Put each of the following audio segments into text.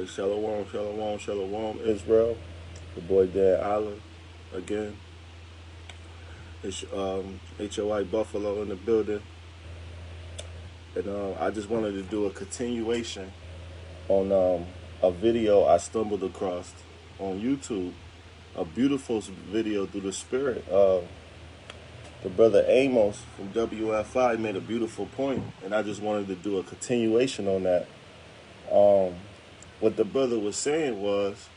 Shalom, shalom, shalom, Israel. The boy Dan Island again. It's HOI Buffalo in the building. And I just wanted to do a continuation on a video I stumbled across on YouTube. A beautiful video through the spirit. The brother Amos from WFI made a beautiful point, and I just wanted to do a continuation on that. What the brother was saying was,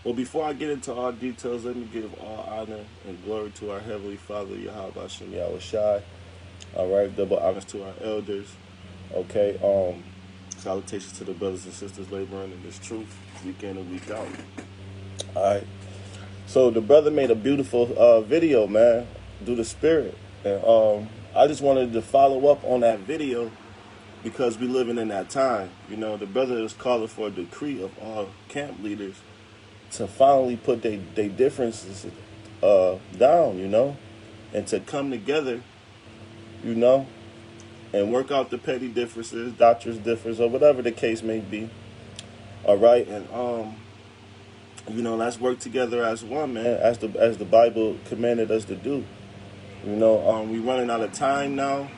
well, before I get into all details, let me give all honor and glory to our Heavenly Father, Yahweh Hashem Yahweh Shai. All right, double honors to our elders. Okay, salutations to the brothers and sisters laboring in this truth, week in and week out. All right, so the brother made a beautiful video, man, through the spirit. And I just wanted to follow up on that video because we living in that time. You know, the brother is calling for a decree of all camp leaders to finally put their differences down, you know, and to come together, you know, and work out the petty differences, doctrines difference, or whatever the case may be. All right, and you know, let's work together as one, man, as the Bible commanded us to do. You know, we running out of time now.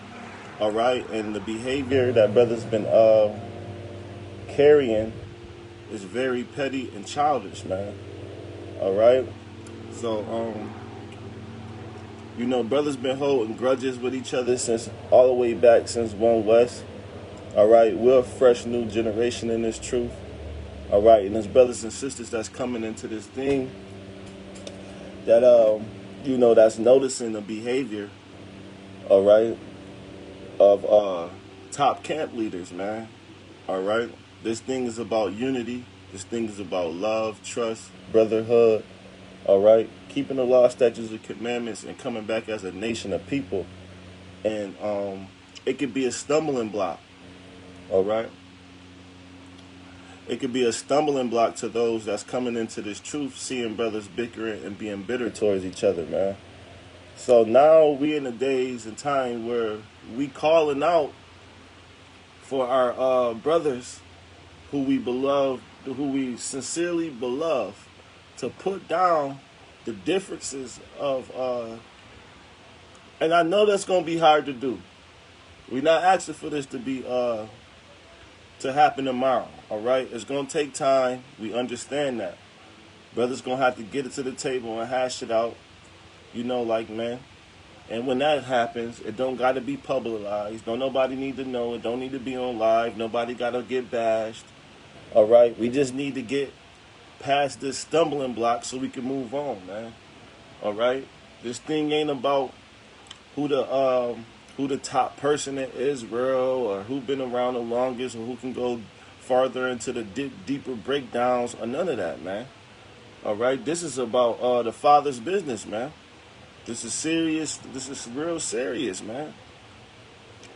All right, and the behavior that brother's been carrying is very petty and childish, man. All right, so you know, brothers been holding grudges with each other since all the way back since One West. All right, we're a fresh new generation in this truth. All right, and there's brothers and sisters that's coming into this thing that you know, that's noticing the behavior, all right, of top camp leaders, man. All right, this thing is about unity. This thing is about love, trust, brotherhood. All right, keeping the law, statutes, and commandments, and coming back as a nation of people. And it could be a stumbling block. All right, it could be a stumbling block to those that's coming into this truth, seeing brothers bickering and being bitter towards each other, man. So now we in the days and time where we calling out for our brothers who we beloved, who we sincerely beloved, to put down the differences of, and I know that's going to be hard to do. We're not asking for this to be, to happen tomorrow, all right? It's going to take time. We understand that. Brothers going to have to get it to the table and hash it out, you know, like, man. And when that happens, it don't got to be publicized. Don't nobody need to know. It don't need to be on live. Nobody got to get bashed, all right? We just need to get past this stumbling block so we can move on, man, all right? This thing ain't about who the top person in Israel or who been around the longest or who can go farther into the deeper breakdowns or none of that, man. All right, this is about the Father's business, man. This is serious. This is real serious, man.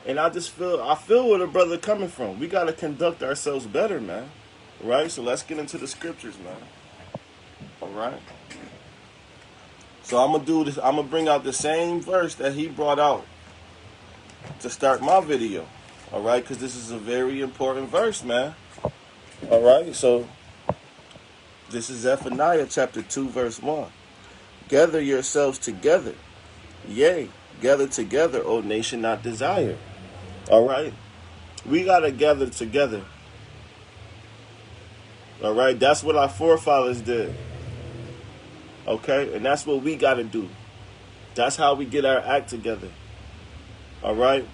And I feel where the brother coming from. We got to conduct ourselves better, man. Right? So let's get into the scriptures, man. All right. So I'm going to do this. I'm going to bring out the same verse that he brought out to start my video, all right, because this is a very important verse, man. All right, so this is Zephaniah chapter 2 verse 1. Gather yourselves together, yea, gather together, O nation not desired. All right, we got to gather together. All right, that's what our forefathers did. Okay, and that's what we got to do. That's how we get our act together. All right,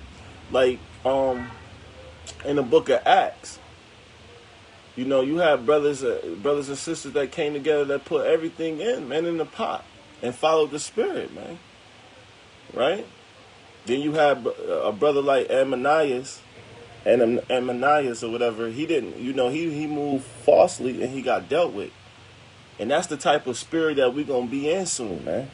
like in the book of Acts, you know, you have brothers and sisters that came together that put everything in, man, in the pot and followed the spirit, man. Right? Then you have a brother like Ananias or whatever. He didn't, you know, he moved falsely and he got dealt with, and that's the type of spirit that we're gonna be in soon, man.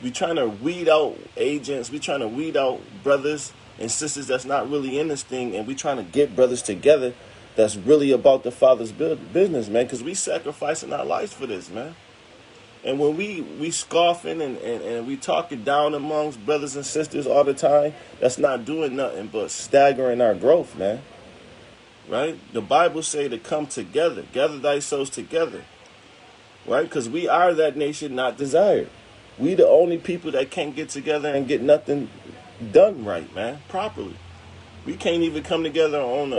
We trying to weed out agents. We trying to weed out brothers and sisters that's not really in this thing. And we trying to get brothers together that's really about the Father's business, man. Because we sacrificing our lives for this, man. And when we scoffing and we talking down amongst brothers and sisters all the time, that's not doing nothing but staggering our growth, man. right? The Bible say to come together, gather thyself together, right? Because we are that nation not desired. We the only people that can't get together and get nothing done right, man, properly. We can't even come together on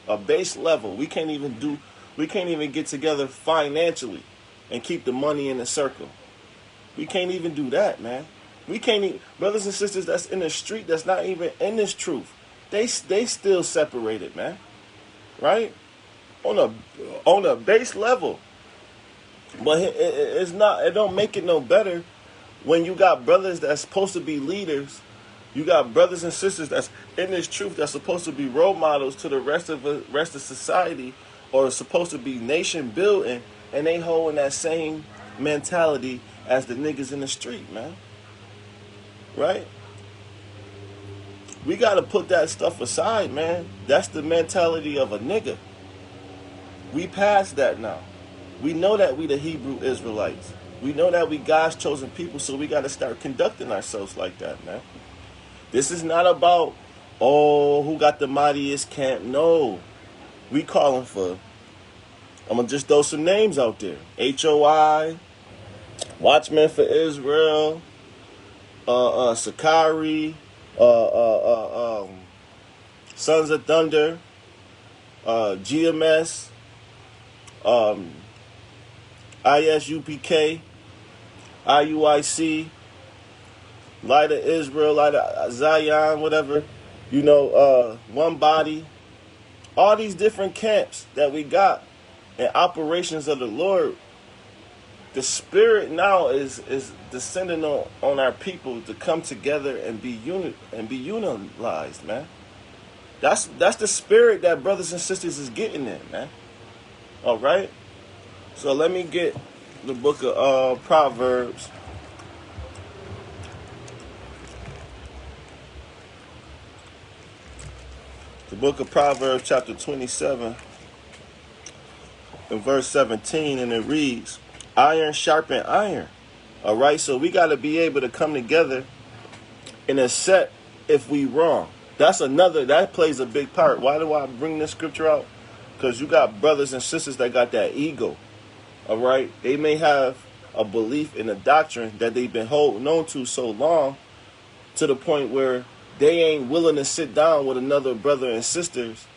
a base level. We can't even get together financially and keep the money in the circle. We can't even do that, man. We can't even, brothers and sisters that's in the street that's not even in this truth. They still separated, man. Right? On a base level. But it's not, it don't make it no better when you got brothers that's supposed to be leaders. You got brothers and sisters that's in this truth that's supposed to be role models to the rest of society, or supposed to be nation building, and they holding that same mentality as the niggas in the street, man. Right? We got to put that stuff aside, man. That's the mentality of a nigga. We past that now. We know that we the Hebrew Israelites. We know that we God's chosen people, so we got to start conducting ourselves like that, man. This is not about, oh, who got the mightiest camp. No. We calling for, I'm going to just throw some names out there. HOI, Watchmen for Israel, Sakari, Sons of Thunder, GMS, ISUPK, IUIC, Light of Israel, Light of Zion, whatever, One Body, all these different camps that we got and operations of the Lord. The Spirit now is descending on our people to come together and be unitized, man. That's the spirit that brothers and sisters is getting in, man. All right. So let me get the book of Proverbs. The book of Proverbs, chapter 27, and verse 17, and it reads, iron sharpen iron. All right, so we got to be able to come together and accept if we wrong. That plays a big part. Why do I bring this scripture out? Because you got brothers and sisters that got that ego. All right, they may have a belief in a doctrine that they've been holding on to so long, to the point where they ain't willing to sit down with another brother and sisters,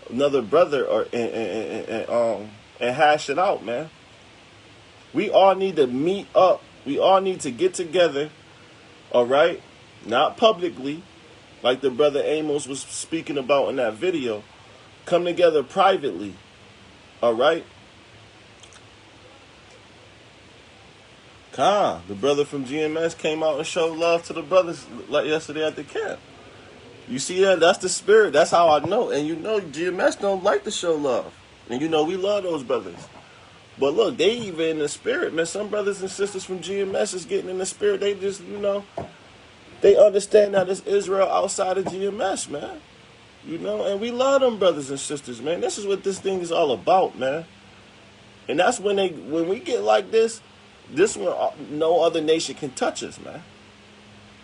another brother, and hash it out, man. We all need to meet up. We all need to get together, all right? Not publicly, like the brother Amos was speaking about in that video. Come together privately, all right? The brother from GMS came out and showed love to the brothers like yesterday at the camp. You see that? That's the spirit. That's how I know. And GMS don't like to show love. And we love those brothers. But look, they even in the spirit, man. Some brothers and sisters from GMS is getting in the spirit. They just, they understand that it's Israel outside of GMS, man. And we love them brothers and sisters, man. This is what this thing is all about, man. And that's when we get like this one, no other nation can touch us, man.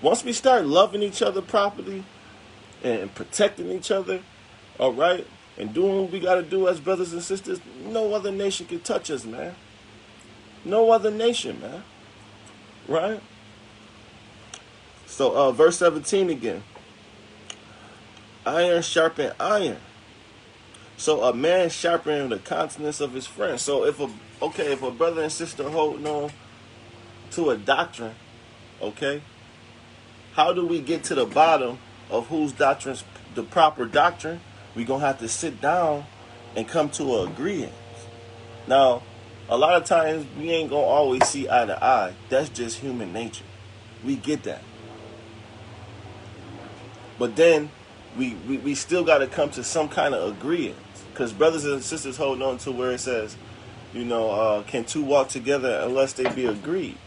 Once we start loving each other properly and protecting each other, all right, and doing what we got to do as brothers and sisters, no other nation can touch us, man. No other nation, man. Right? So, verse 17 again. Iron sharpen iron. So, a man sharpening the countenance of his friend. So, if a brother and sister holding on to a doctrine, okay, how do we get to the bottom of whose doctrine's the proper doctrine? We're going to have to sit down and come to an agreement. Now, a lot of times we ain't going to always see eye to eye. That's just human nature. We get that. But then we still got to come to some kind of agreement. Because brothers and sisters hold on to where it says, can two walk together unless they be agreed?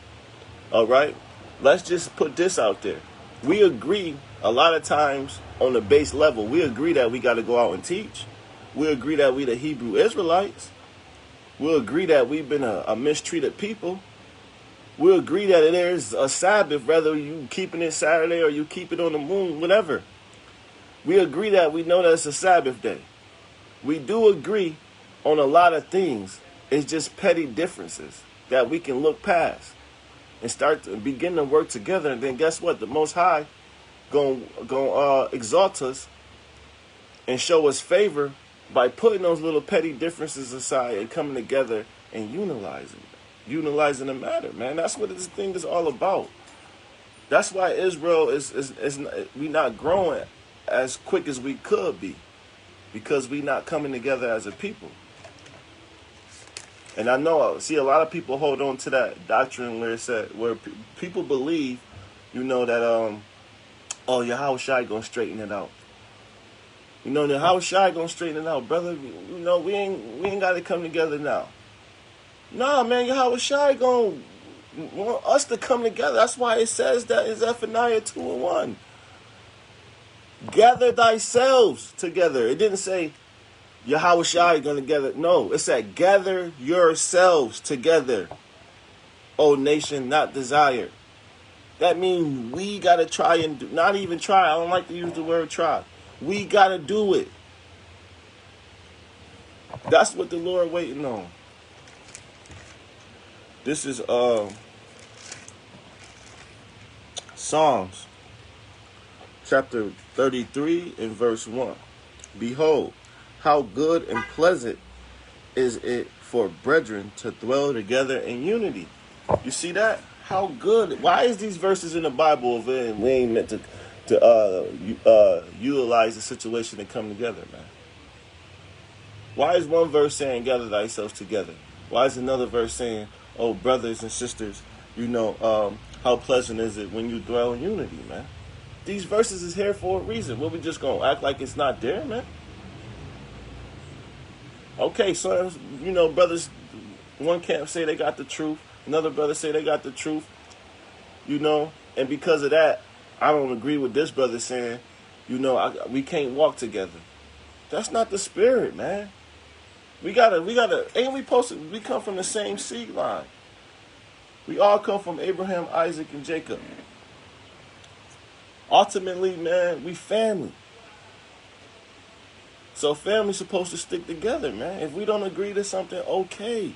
All right? Let's just put this out there. We agree a lot of times on the base level. We agree that we got to go out and teach. We agree that we the Hebrew Israelites. We agree that we've been a mistreated people. We agree that there's a Sabbath, whether you keeping it Saturday or you keep it on the moon, whatever. We agree that we know that it's a Sabbath day. We do agree on a lot of things. It's just petty differences that we can look past and start to begin to work together. And then guess what? The Most High gonna exalt us and show us favor by putting those little petty differences aside and coming together and utilizing the matter, man. That's what this thing is all about. That's why Israel is we not growing as quick as we could be, because we not coming together as a people. And I know, see, a lot of people hold on to that doctrine where it said, where people believe, that oh, Yahweh gonna straighten it out. Yahweh gonna straighten it out, brother. We ain't got to come together now. Nah, man, Yahweh gonna want us to come together. That's why it says that in Zephaniah 2:1. Gather thyselves together. It didn't say Yahweh gonna gather. No, it said gather yourselves together, O nation not desired. That means we gotta try and do, not even try. I don't like to use the word try. We gotta do it. That's what the Lord waiting on. This is Psalms chapter 33 and verse 1. Behold, how good and pleasant is it for brethren to dwell together in unity. You see that? How good. Why is these verses in the Bible if we ain't meant to utilize the situation to come together, man? Why is one verse saying gather thyself together? Why is another verse saying, oh, brothers and sisters, how pleasant is it when you dwell in unity, man? These verses is here for a reason. What, we just gonna act like it's not there, man? Okay, so, brothers, one camp say they got the truth. Another brother say they got the truth. And because of that, I don't agree with this brother saying, we can't walk together. That's not the spirit, man. We gotta, ain't we posted, we come from the same seed line. We all come from Abraham, Isaac, and Jacob. Ultimately, man, we family. So family's supposed to stick together, man. If we don't agree to something, okay.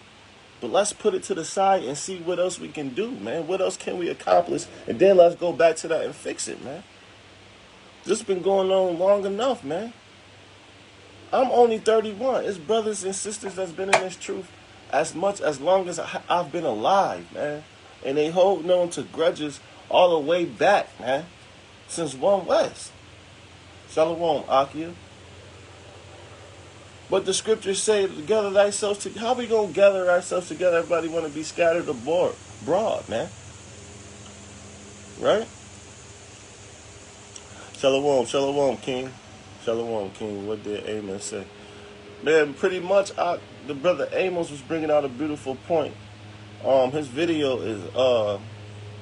But let's put it to the side and see what else we can do, man. What else can we accomplish? And then let's go back to that and fix it, man. This has been going on long enough, man. I'm only 31. It's brothers and sisters that's been in this truth as long as I've been alive, man. And they holding on to grudges all the way back, man. Since 1 West. Shalom, Ahch. But the scriptures say, gather thyself together. How we going to gather ourselves together? Everybody want to be scattered abroad, man. Right? Shalom, King. Shalom, King. What did Amos say? Man, pretty much, the brother Amos was bringing out a beautiful point. His video is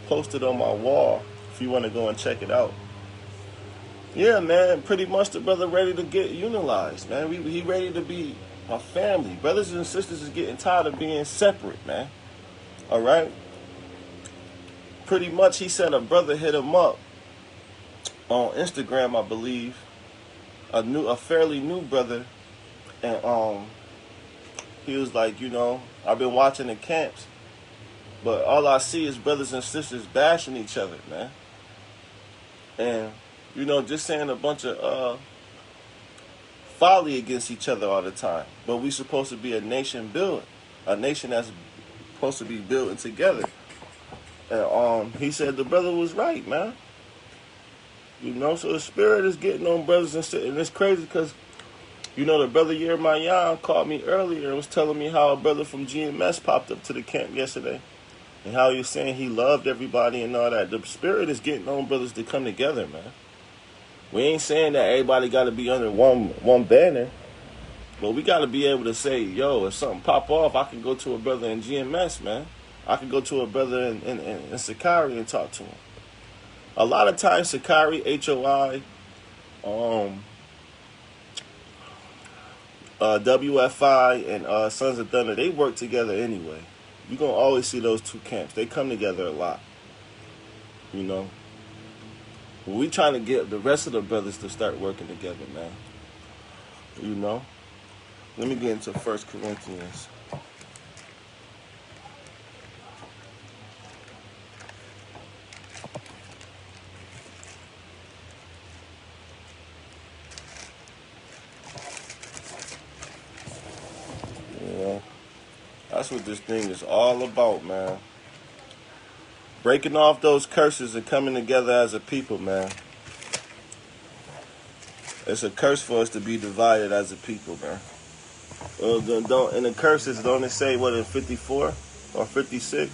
posted on my wall if you want to go and check it out. Yeah, man, pretty much the brother ready to get unitized, man. He ready to be a family. Brothers and sisters is getting tired of being separate, man. All right? Pretty much he said a brother hit him up on Instagram, I believe. A fairly new brother. And he was like, I've been watching the camps, but all I see is brothers and sisters bashing each other, man. And just saying a bunch of folly against each other all the time. But we supposed to be a nation building. A nation that's supposed to be building together. And he said the brother was right, man. So the spirit is getting on brothers and sisters. And it's crazy because, the brother Yermayan called me earlier and was telling me how a brother from GMS popped up to the camp yesterday. And how he was saying he loved everybody and all that. The spirit is getting on brothers to come together, man. We ain't saying that everybody got to be under one banner, but we got to be able to say, yo, if something pop off, I can go to a brother in GMS, man. I can go to a brother in Sakari and talk to him. A lot of times, Sakari, HOI, WFI, and Sons of Thunder, they work together anyway. You're going to always see those two camps. They come together a lot, We trying to get the rest of the brothers to start working together, man. You know? Let me get into 1 Corinthians. You know? That's what this thing is all about, man. Breaking off those curses and coming together as a people, man. It's a curse for us to be divided as a people, man. Don't in the curses, don't it say what in 54 or 56?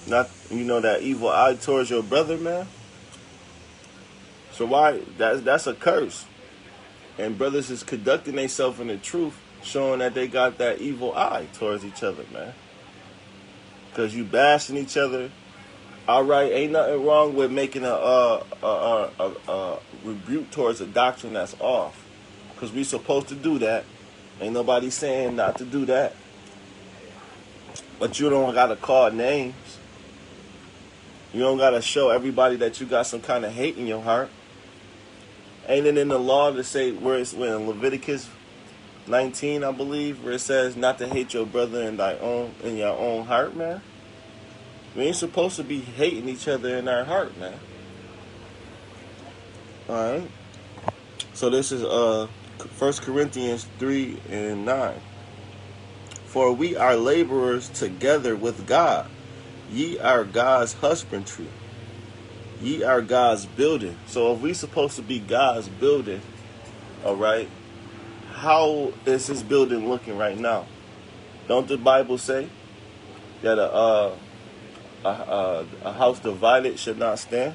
Not that evil eye towards your brother, man. So why that's a curse, and brothers is conducting themselves in the truth, showing that they got that evil eye towards each other, man. Cause you bashing each other. All right, ain't nothing wrong with making a rebuke towards a doctrine that's off, cause we supposed to do that. Ain't nobody saying not to do that. But you don't gotta call names. You don't gotta show everybody that you got some kind of hate in your heart. Ain't it in the law to say where it's when Leviticus 19, I believe, where it says not to hate your brother in your own heart, man? We ain't supposed to be hating each other in our heart, man. All right. So this is 1 Corinthians 3:9. For we are laborers together with God. Ye are God's husbandry. Ye are God's building. So if we supposed to be God's building, all right, how is this building looking right now? Don't the Bible say that a house divided should not stand?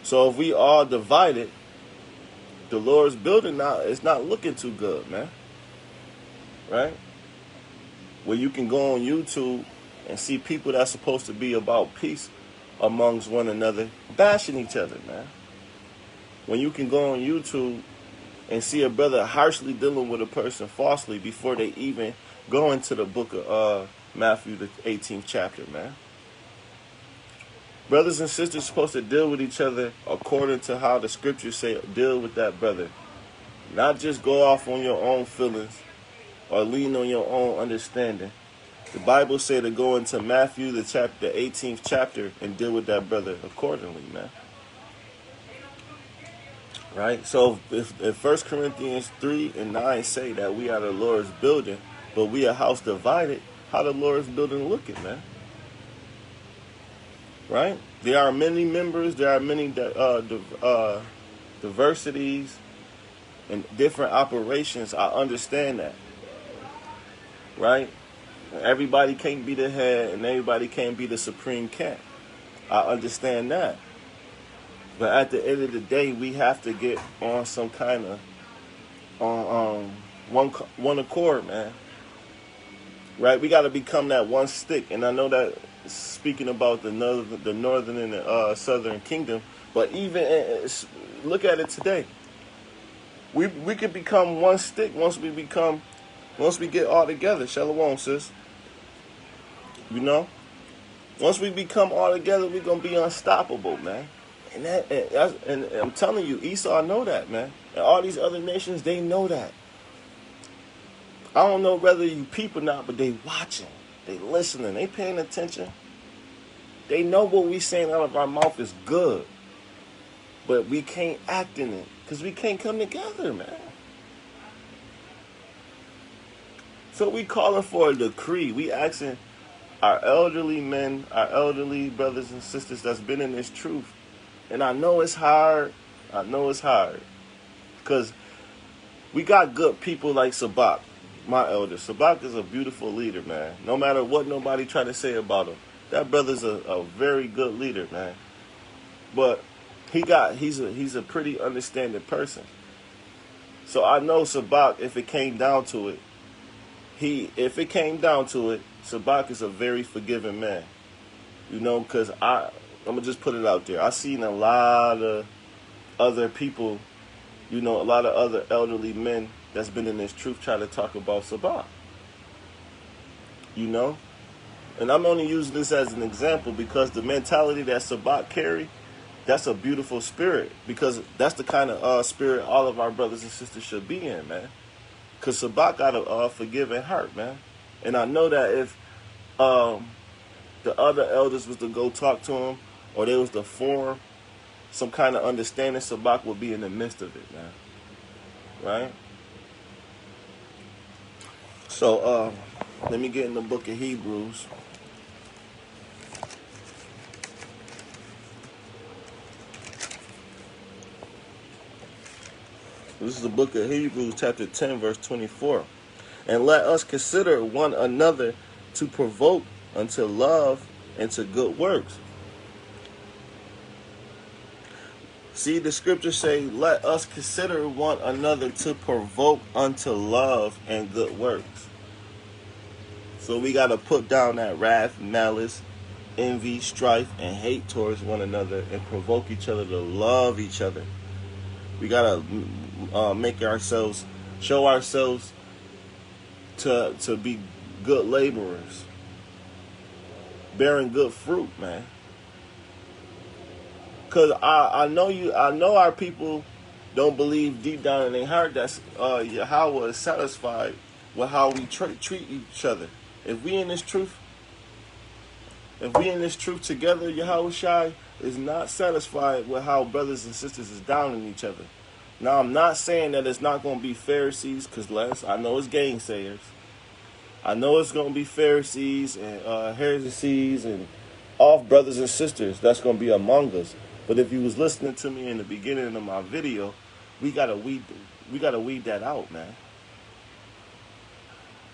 So if we all divided, the Lord's building now is not looking too good, man. Right? Where you can go on YouTube and see people that's supposed to be about peace amongst one another bashing each other, man. When you can go on YouTube and see a brother harshly dealing with a person falsely before they even go into the book of Matthew, the 18th chapter, man. Brothers and sisters are supposed to deal with each other according to how the scriptures say deal with that brother. Not just go off on your own feelings or lean on your own understanding. The Bible say to go into Matthew, the 18th chapter, and deal with that brother accordingly, man. Right? So if 1 Corinthians 3:9 say that we are the Lord's building, but we a house divided, how the Lord's building looking, man? Right? There are many members, there are many diversities and different operations. I understand that. Right? Everybody can't be the head and everybody can't be the supreme cat. I understand that. But at the end of the day, we have to get on some kind of one accord, man. Right? We got to become that one stick. And I know that speaking about the northern and the southern kingdom, but even look at it today. We could become one stick once we get all together. Shalom, sis. You know? Once we become all together, we're going to be unstoppable, man. And I'm telling you, Esau know that, man. And all these other nations, they know that. I don't know whether you peep or not, but they watching. They listening. They paying attention. They know what we saying out of our mouth is good. But we can't act in it. Because we can't come together, man. So we calling for a decree. We asking our elderly men, our elderly brothers and sisters that's been in this truth. And I know it's hard. Because we got good people like Sabak, my elder. Sabak is a beautiful leader, man. No matter what nobody try to say about him. That brother's a very good leader, man. But he's a pretty understanding person. So I know Sabak, if it came down to it, Sabak is a very forgiving man. You know, because I'm going to just put it out there. I've seen a lot of other people, you know, a lot of other elderly men that's been in this truth try to talk about Sabak. You know? And I'm only using this as an example because the mentality that Sabak carry, that's a beautiful spirit. Because that's the kind of spirit all of our brothers and sisters should be in, man. Because Sabak got a forgiving heart, man. And I know that if the other elders was to go talk to him, or they was to form some kind of understanding, Sabak would be in the midst of it, man. Right? So, let me get in the book of Hebrews. This is the book of Hebrews, chapter 10, verse 24. And let us consider one another to provoke unto love and to good works. See, the scriptures say, let us consider one another to provoke unto love and good works. So we got to put down that wrath, malice, envy, strife, and hate towards one another and provoke each other to love each other. We got to make ourselves, show ourselves to be good laborers, bearing good fruit, man. Because I know our people don't believe deep down in their heart that Yahweh is satisfied with how we treat each other. If we in this truth together, Yahweh Shai is not satisfied with how brothers and sisters is down in each other. Now, I'm not saying that it's not going to be Pharisees, because I know it's gainsayers. I know it's going to be Pharisees and heresies and off brothers and sisters that's going to be among us. But if you was listening to me in the beginning of my video, we gotta weed that out, man.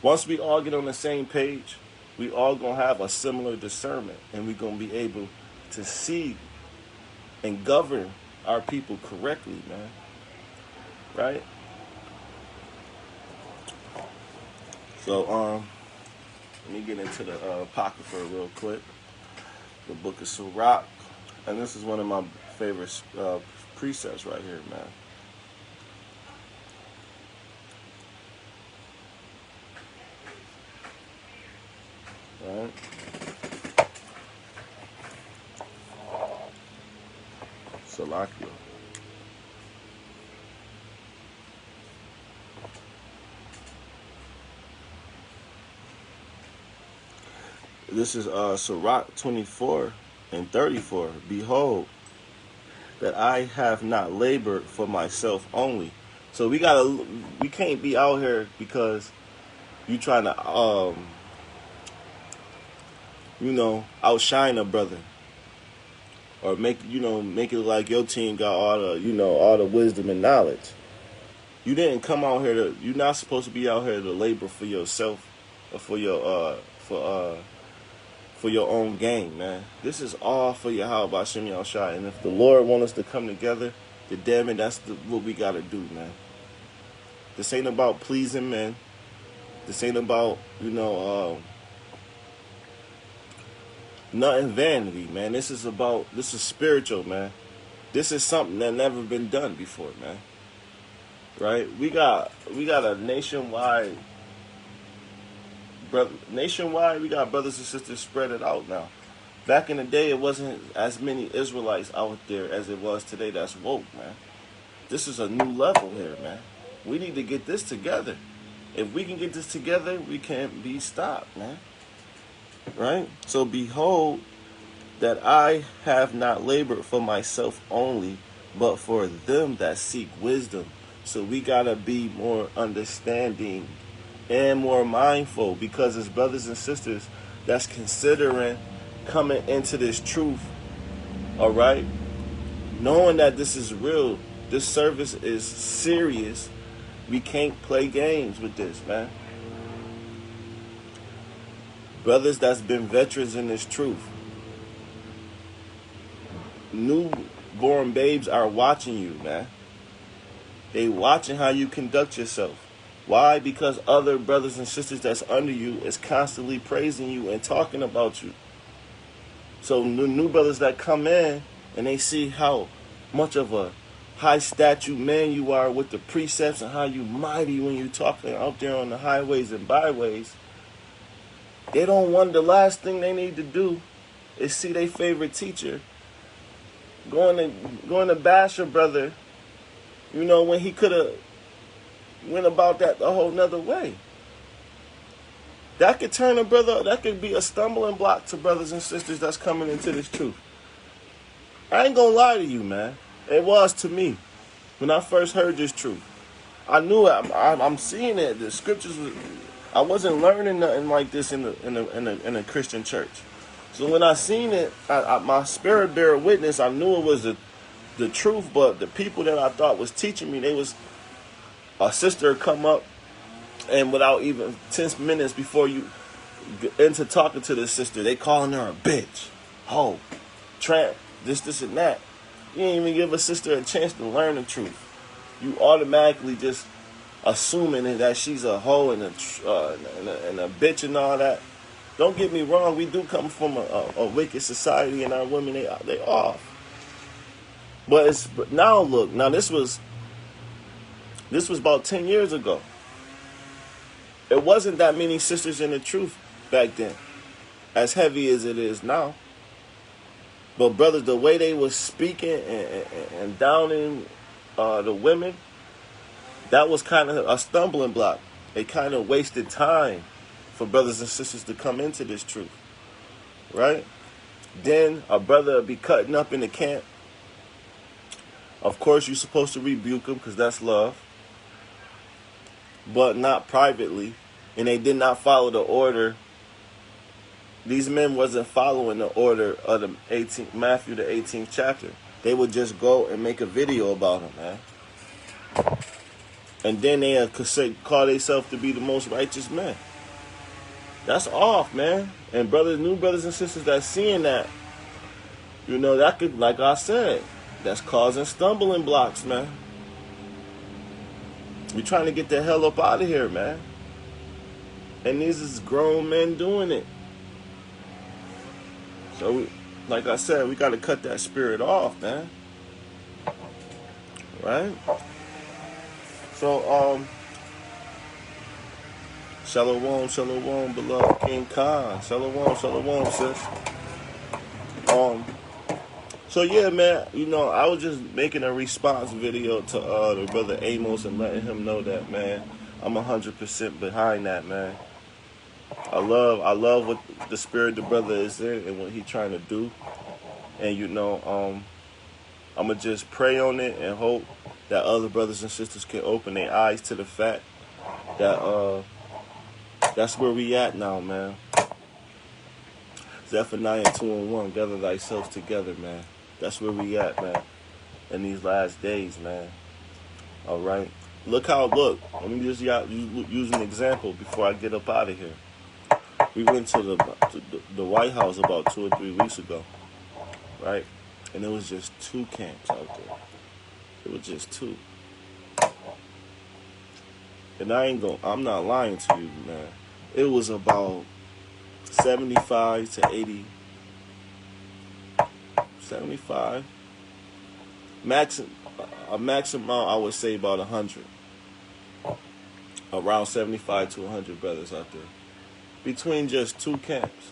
Once we all get on the same page, we all gonna have a similar discernment, and we gonna be able to see and govern our people correctly, man. Right? So let me get into the Apocrypha real quick. The book of Sirach. And this is one of my favorite precepts right here, man. Right? Salakia. This is Sirach 24 and 34. Behold, that I have not labored for myself only. So we can't be out here because you trying to outshine a brother, or make it like your team got all the wisdom and knowledge. You didn't come out here you're not supposed to be out here to labor for yourself or for your own gain, man. This is all for Yahweh B'Shem Yahushua. And if the Lord wants us to come together, then damn it, that's what we got to do, man. This ain't about pleasing men. This ain't about, nothing vanity, man. This is spiritual, man. This is something that never been done before, man. Right? We got a nationwide, we got brothers and sisters spread it out now. Back in the day, it wasn't as many Israelites out there as it was today that's woke, man. This is a new level here, man. We need to get this together. If we can get this together, we can't be stopped, man. Right? So behold, that I have not labored for myself only, but for them that seek wisdom. So we gotta be more understanding and more mindful, because as brothers and sisters that's considering coming into this truth, all right, knowing that this is real, this service is serious, we can't play games with this, man. Brothers that's been veterans in this truth, newborn babes are watching you, man. They watching how you conduct yourself. Why? Because other brothers and sisters that's under you is constantly praising you and talking about you. So the new brothers that come in and they see how much of a high statute man you are with the precepts and how you mighty when you talking out there on the highways and byways, They don't want, the last thing they need to do is see their favorite teacher going to bash your brother, you know, when he could have went about that a whole nother way. That could turn a brother, that could be a stumbling block to brothers and sisters that's coming into this truth. I ain't gonna lie to you, man. It was to me when I first heard this truth. I knew it. I'm seeing it. The scriptures was, I wasn't learning nothing like this in a Christian church. So when I seen it, my spirit bear witness. I knew it was the truth, but the people that I thought was teaching me, they was, a sister come up, and without even 10 minutes before you get into talking to this sister, they calling her a bitch, hoe, tramp, this and that. You ain't even give a sister a chance to learn the truth. You automatically just assuming that she's a hoe and a bitch and all that. Don't get me wrong, we do come from a wicked society, and our women, they off. But now look, now this was about 10 years ago. It wasn't that many sisters in the truth back then, as heavy as it is now. But brothers, the way they was speaking and downing the women, that was kind of a stumbling block. It kind of wasted time for brothers and sisters to come into this truth, right? Then a brother would be cutting up in the camp. Of course, you're supposed to rebuke him because that's love, but not privately. And they did not follow the order. These men wasn't following the order of the Matthew, the 18th chapter. They would just go and make a video about him, man. And then they could call themselves to be the most righteous men. That's off, man. And new brothers and sisters that's seeing that, you know, that could, like I said, that's causing stumbling blocks, man. We're trying to get the hell up out of here, man. And these is grown men doing it. So, like I said, we got to cut that spirit off, man. Right? So, shalom, shalom, beloved King Khan. Shalom, sis. So yeah, man, you know, I was just making a response video to the brother Amos and letting him know that, man, I'm 100% behind that, man. I love what the spirit the brother is in and what he trying to do. And, you know, I'm going to just pray on it and hope that other brothers and sisters can open their eyes to the fact that that's where we at now, man. Zephaniah 2:1, gather thyself together, man. That's where we at, man, in these last days, man. All right? Let me just use an example before I get up out of here. We went to the White House about 2 or 3 weeks ago, right? And there was just 2 camps out there. It was just 2. And I'm not lying to you, man. It was about 75 to 80, 75. A maximum, I would say about 100. Around 75 to 100 brothers out there. Between just 2 camps.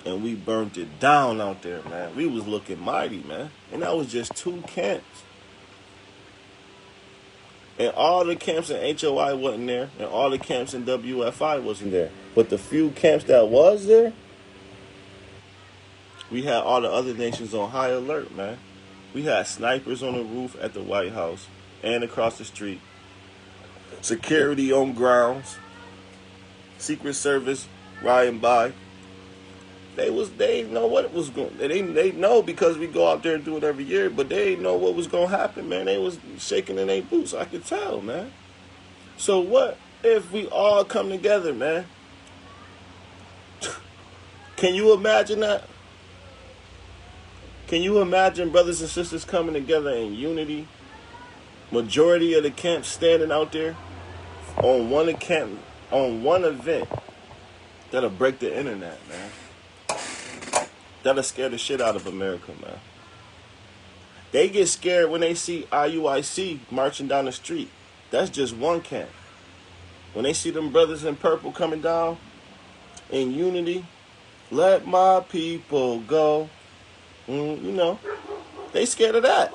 And we burnt it down out there, man. We was looking mighty, man. And that was just 2 camps. And all the camps in HOI wasn't there. And all the camps in WFI wasn't there. But the few camps that was there, we had all the other nations on high alert, man. We had snipers on the roof at the White House and across the street. Security on grounds. Secret Service riding by. They didn't know what it was going. They know because we go out there and do it every year, but they didn't know what was going to happen, man. They was shaking in their boots. I could tell, man. So what if we all come together, man? Can you imagine that? Can you imagine brothers and sisters coming together in unity? Majority of the camps standing out there on one event that'll break the internet, man. That'll scare the shit out of America, man. They get scared when they see IUIC marching down the street. That's just one camp. When they see them brothers in purple coming down, in unity. Let my people go. You know, they scared of that.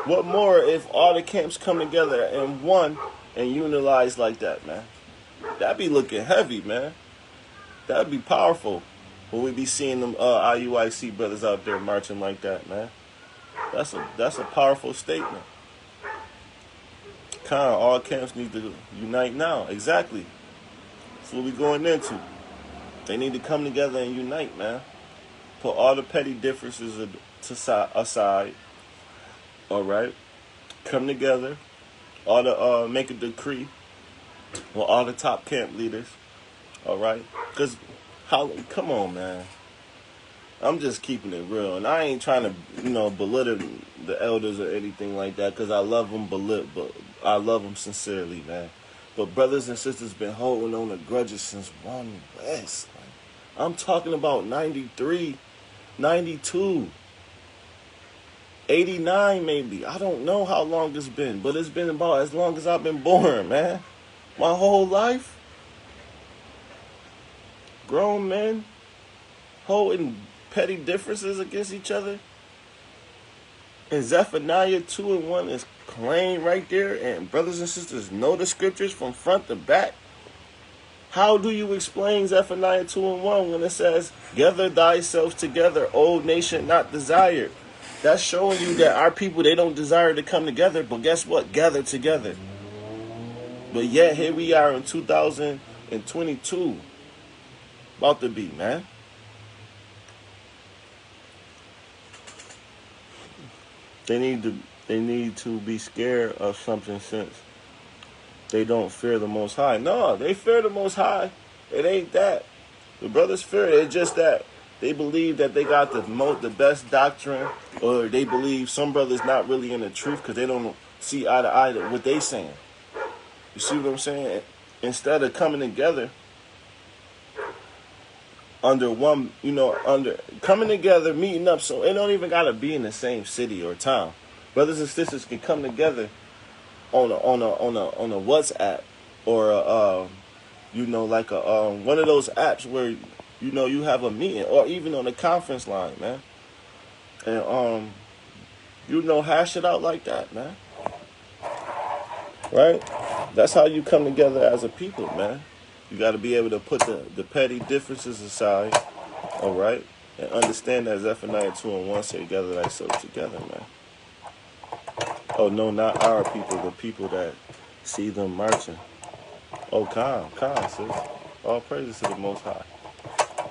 What more if all the camps come together in one and unilize like that, man? That'd be looking heavy, man. That'd be powerful when we be seeing them IUIC brothers out there marching like that, man. That's a powerful statement. All camps need to unite now. Exactly. That's what we going into. They need to come together and unite, man. Put all the petty differences aside. All right. Come together. All the make a decree with all the top camp leaders. All right. Because come on, man. I'm just keeping it real, and I ain't trying to, belittle the elders or anything like that, because I love them, but I love them sincerely, man. But brothers and sisters been holding on to grudges since 1 West. I'm talking about 93, 92, 89 maybe. I don't know how long it's been, but it's been about as long as I've been born, man. My whole life. Grown men holding petty differences against each other. And Zephaniah 2:1 is plain right there, and brothers and sisters know the scriptures from front to back. How do you explain Zephaniah 2:1 when it says, "Gather thyself together, O nation not desired"? That's showing you that our people, they don't desire to come together, but guess what? Gather together. But yet here we are in 2022, about to be, man. They need to be scared of something, since they don't fear the Most High. No, they fear the Most High. It ain't that. The brothers fear it. It's just that they believe that they got the best doctrine, or they believe some brothers not really in the truth because they don't see eye to eye to what they saying. You see what I'm saying? Instead of coming together under one, coming together, meeting up, so it don't even gotta be in the same city or town. Brothers and sisters can come together on a WhatsApp, or like one of those apps where you have a meeting, or even on a conference line, man, and hash it out like that, man. Right? That's how you come together as a people, man. You got to be able to put the petty differences aside, all right, and understand that Zephaniah 2:1 say, "Gather thyself together," man. Oh no, not our people, the people that see them marching. Oh, calm, sis. All praises to the Most High.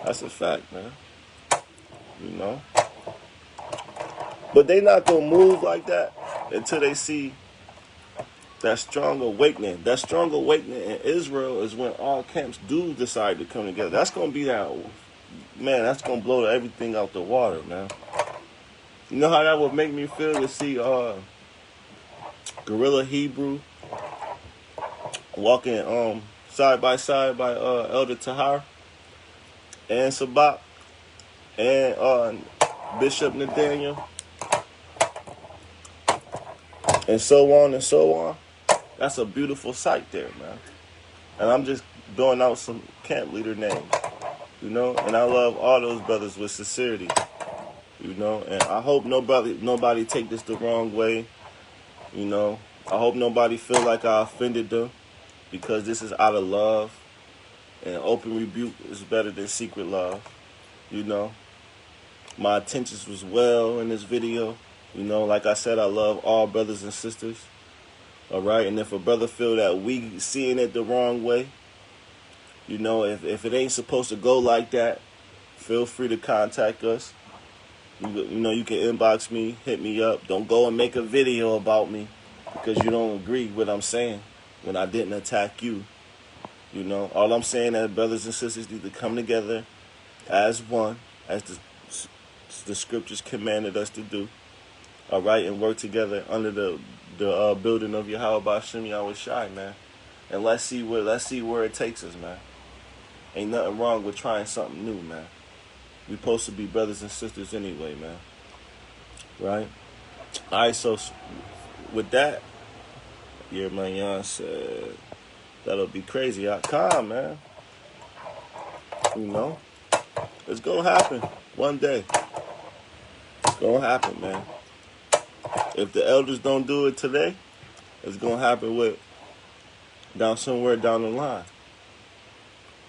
That's a fact, man. But they not gonna move like that until they see that strong awakening. That strong awakening in Israel is when all camps do decide to come together. That's going to be that, man, that's going to blow everything out the water, man. You know how that would make me feel to see Gorilla Hebrew walking side by side by Elder Tahar and Sabak and Bishop Nathaniel, and so on and so on. That's a beautiful sight there, man. And I'm just throwing out some camp leader names, and I love all those brothers with sincerity, and I hope nobody take this the wrong way, I hope nobody feel like I offended them, because this is out of love, and open rebuke is better than secret love, My intentions was well in this video, like I said, I love all brothers and sisters. All right, and if a brother feel that we seeing it the wrong way, if it ain't supposed to go like that, feel free to contact us. You can inbox me, hit me up. Don't go and make a video about me because you don't agree with what I'm saying when I didn't attack you. All I'm saying is brothers and sisters need to come together as one, as the scriptures commanded us to do. All right, and work together under the building of Yahweh B'Shem Yahweh Shai, man. And let's see where it takes us, man. Ain't nothing wrong with trying something new, man. We supposed to be brothers and sisters anyway, man. Right? All right, so with that, Yermayan said, That'll be crazy. Calm, man. You know? It's gonna happen one day. It's gonna happen, man. If the elders don't do it today, it's gonna happen somewhere down the line.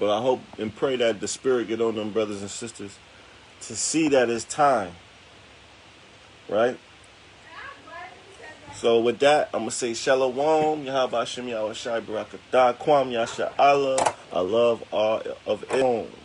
But I hope and pray that the spirit get on them brothers and sisters to see that it's time. Right? So with that, I'm going to say Shalom, Yahabashim Yahweh Shai Barakatah, Kwam Yasha Allah. I love all of it.